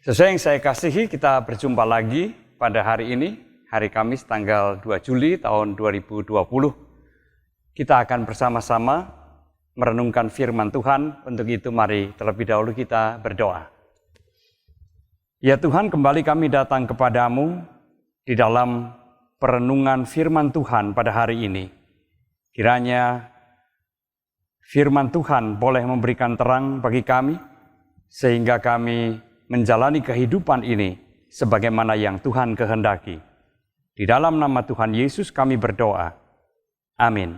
Sesuai yang saya kasihi, kita berjumpa lagi pada hari ini, hari Kamis tanggal 2 Juli tahun 2020. Kita akan bersama-sama merenungkan firman Tuhan. Untuk itu mari terlebih dahulu kita berdoa. Ya Tuhan, kembali kami datang kepadamu di dalam perenungan firman Tuhan pada hari ini. Kiranya firman Tuhan boleh memberikan terang bagi kami, sehingga kami menjalani kehidupan ini sebagaimana yang Tuhan kehendaki. Di dalam nama Tuhan Yesus kami berdoa. Amin.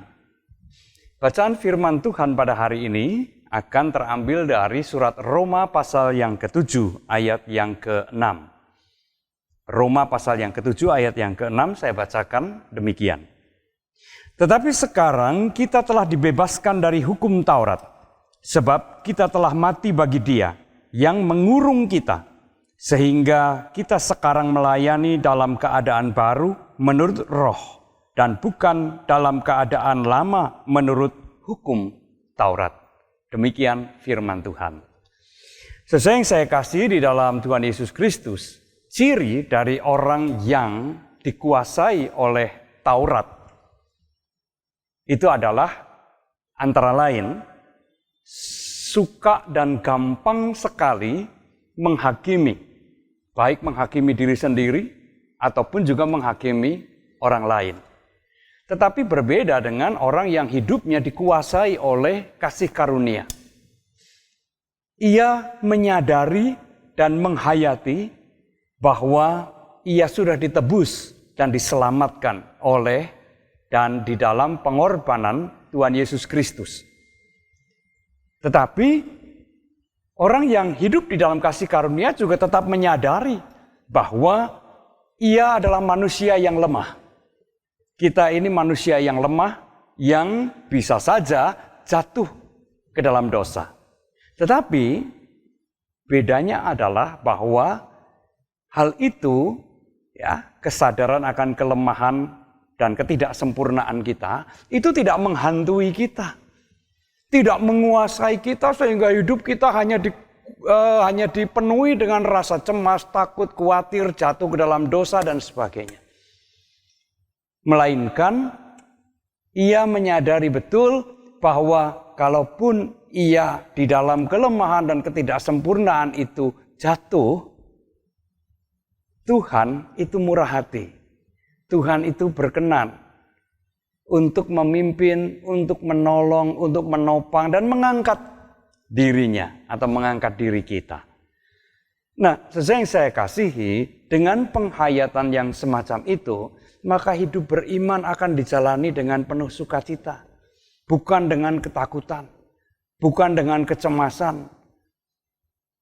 Bacaan firman Tuhan pada hari ini akan terambil dari surat Roma pasal yang ke-7 ayat yang ke-6. Roma pasal yang ke-7 ayat yang ke-6 saya bacakan demikian. Tetapi sekarang kita telah dibebaskan dari hukum Taurat, sebab kita telah mati bagi Dia yang mengurung kita, sehingga kita sekarang melayani dalam keadaan baru menurut roh, dan bukan dalam keadaan lama menurut hukum Taurat. Demikian firman Tuhan. Sesuai yang saya kasih di dalam Tuhan Yesus Kristus, ciri dari orang yang dikuasai oleh Taurat itu adalah antara lain suka dan gampang sekali menghakimi, baik menghakimi diri sendiri ataupun juga menghakimi orang lain. Tetapi berbeda dengan orang yang hidupnya dikuasai oleh kasih karunia. Ia menyadari dan menghayati bahwa ia sudah ditebus dan diselamatkan oleh dan di dalam pengorbanan Tuhan Yesus Kristus. Tetapi orang yang hidup di dalam kasih karunia juga tetap menyadari bahwa ia adalah manusia yang lemah. Kita ini manusia yang lemah yang bisa saja jatuh ke dalam dosa. Tetapi bedanya adalah bahwa hal itu, kesadaran akan kelemahan dan ketidaksempurnaan kita, itu tidak menghantui kita. Tidak menguasai kita sehingga hidup kita hanya dipenuhi dengan rasa cemas, takut, khawatir, jatuh ke dalam dosa dan sebagainya. Melainkan ia menyadari betul bahwa kalaupun ia di dalam kelemahan dan ketidaksempurnaan itu jatuh, Tuhan itu murah hati. Tuhan itu berkenan untuk memimpin, untuk menolong, untuk menopang, dan mengangkat dirinya atau mengangkat diri kita. Nah, sesuai yang saya kasihi, dengan penghayatan yang semacam itu, maka hidup beriman akan dijalani dengan penuh sukacita. Bukan dengan ketakutan, bukan dengan kecemasan,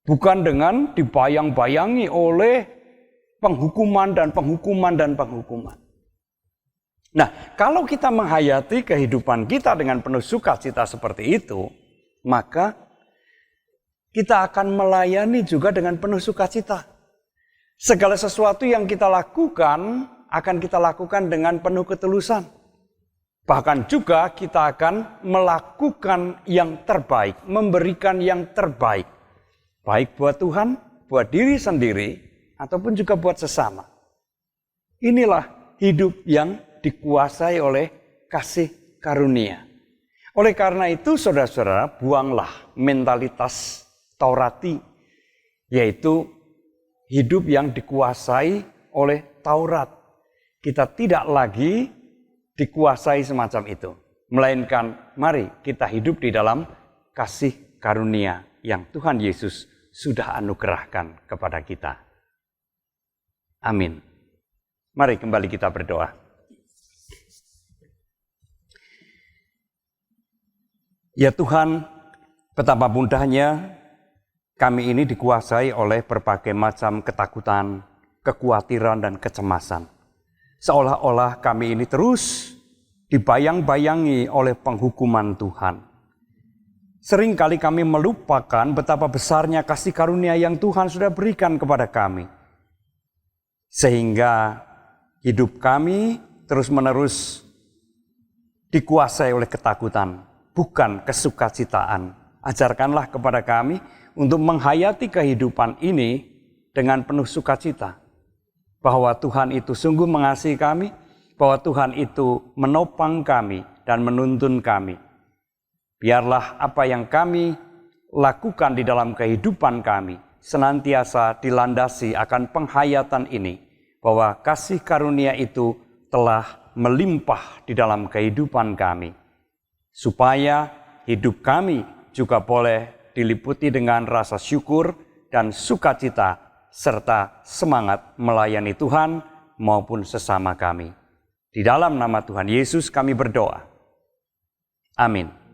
bukan dengan dibayang-bayangi oleh penghukuman dan penghukuman dan penghukuman. Nah, kalau kita menghayati kehidupan kita dengan penuh sukacita seperti itu, maka kita akan melayani juga dengan penuh sukacita. Segala sesuatu yang kita lakukan, akan kita lakukan dengan penuh ketulusan. Bahkan juga kita akan melakukan yang terbaik, memberikan yang terbaik. Baik buat Tuhan, buat diri sendiri, ataupun juga buat sesama. Inilah hidup yang dikuasai oleh kasih karunia. Oleh karena itu, saudara-saudara, buanglah mentalitas Taurati, yaitu hidup yang dikuasai oleh Taurat. Kita tidak lagi dikuasai semacam itu, melainkan mari kita hidup di dalam kasih karunia yang Tuhan Yesus sudah anugerahkan kepada kita. Amin. Mari kembali kita berdoa. Ya Tuhan, betapa mudahnya kami ini dikuasai oleh berbagai macam ketakutan, kekhawatiran, dan kecemasan. Seolah-olah kami ini terus dibayang-bayangi oleh penghukuman Tuhan. Seringkali kami melupakan betapa besarnya kasih karunia yang Tuhan sudah berikan kepada kami. Sehingga hidup kami terus-menerus dikuasai oleh ketakutan, bukan kesukacitaan. Ajarkanlah kepada kami untuk menghayati kehidupan ini dengan penuh sukacita bahwa Tuhan itu sungguh mengasihi kami, bahwa Tuhan itu menopang kami dan menuntun kami. Biarlah apa yang kami lakukan di dalam kehidupan kami senantiasa dilandasi akan penghayatan ini, bahwa kasih karunia itu telah melimpah di dalam kehidupan kami, supaya hidup kami juga boleh diliputi dengan rasa syukur dan sukacita, serta semangat melayani Tuhan maupun sesama kami. Di dalam nama Tuhan Yesus kami berdoa. Amin.